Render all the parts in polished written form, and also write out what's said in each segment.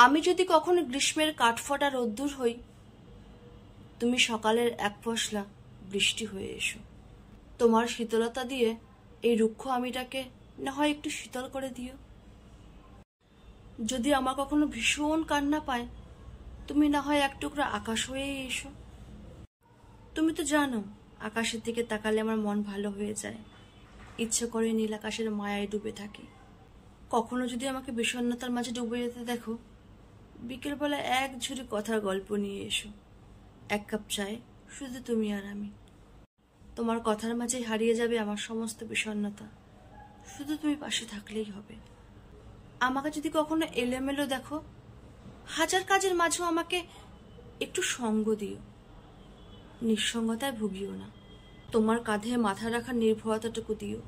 আমি যদি কখনো গ্রীষ্মের কাঠফাটা রোদ্দুর হই, তুমি সকালের এক পশলা বৃষ্টি হয়ে এসো। তোমার শীতলতা দিয়ে এই রুক্ষ আমিটাকে না হয় একটু শীতল করে দিও। যদি আমার কখনো ভীষণ কান্না পায়, তুমি না হয় এক টুকরো আকাশ হয়ে এসো। তুমি তো জানো, আকাশের দিকে তাকালে আমার মন ভালো হয়ে যায়, ইচ্ছে করে নীল আকাশের মায়ায় ডুবে থাকি। কখনো যদি আমাকে বিষণ্ণতার মাঝে ডুবে যেতে দেখো, বিকেলবেলা এক ঝুড়ি কথার গল্প নিয়ে এসো। এক কাপ চায়, শুধু তুমি আর আমি। তোমার কথার মাঝে হারিয়ে যাবে আমার সমস্ত বিষণ্ণতা, শুধু তুমি পাশে থাকলেই হবে। আমাকে যদি কখনো এলোমেলো দেখো, হাজার কাজের মাঝেও আমাকে একটু সঙ্গ দিও, নিঃসঙ্গতায় ভুগিও না। তোমার কাঁধে মাথা রাখার নির্ভরতাটুকু দিও।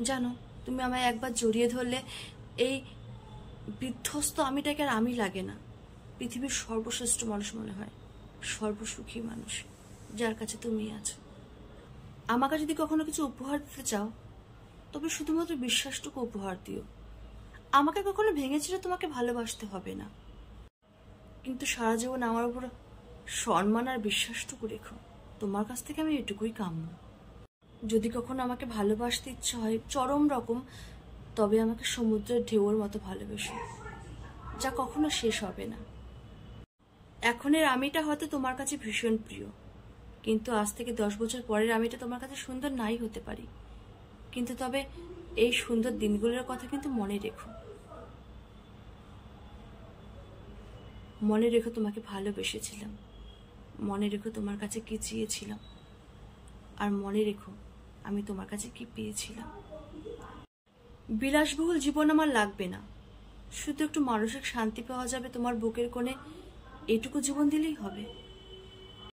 জানো, তুমি আমায় একবার জড়িয়ে ধরলে এই বিধ্বস্ত আমিটাকে আর আমি লাগে না। পৃথিবীর সর্বশ্রেষ্ঠ মানুষ মনে হয়, সর্বসুখী মানুষ, যার কাছে তুমি আছো। আমাকে যদি কখনো কিছু উপহার দিতে চাও, তবে শুধুমাত্র বিশ্বাসটুকু উপহার দিও। আমাকে কখনো ভেঙেছিল তোমাকে ভালোবাসতে হবে না, কিন্তু সারা জীবন আমার উপর সম্মান আর বিশ্বাসটুকু রেখো। তোমার কাছ থেকে আমি এটুকুই কাম্য। যদি কখনো আমাকে ভালোবাসতে ইচ্ছা হয় চরম রকম, তবে আমাকে সমুদ্রের ঢেউয়ের মতো ভালোবেসো, যা কখনো শেষ হবে না। এখনের আমিটা হয়তো তোমার কাছে ভীষণ প্রিয়, কিন্তু আজ থেকে 10 বছর পরের আমিটা তোমার কাছে সুন্দর নাই হতে পারি। কিন্তু তবে এই সুন্দর দিনগুলোর কথা কিন্তু মনে রেখো। মনে রেখো তোমাকে ভালোবেসেছিলাম, মনে রেখো তোমার কাছে কি চেয়েছিলাম, আর মনে রেখো আমি তোমার কাছে কি পেয়েছিলাম। বিলাসবহুল জীবন আমার লাগবে না, শুধু একটু মানসিক শান্তি পাওয়া যাবে তোমার বুকের কোণে, এটুকু জীবন দিলেই হবে।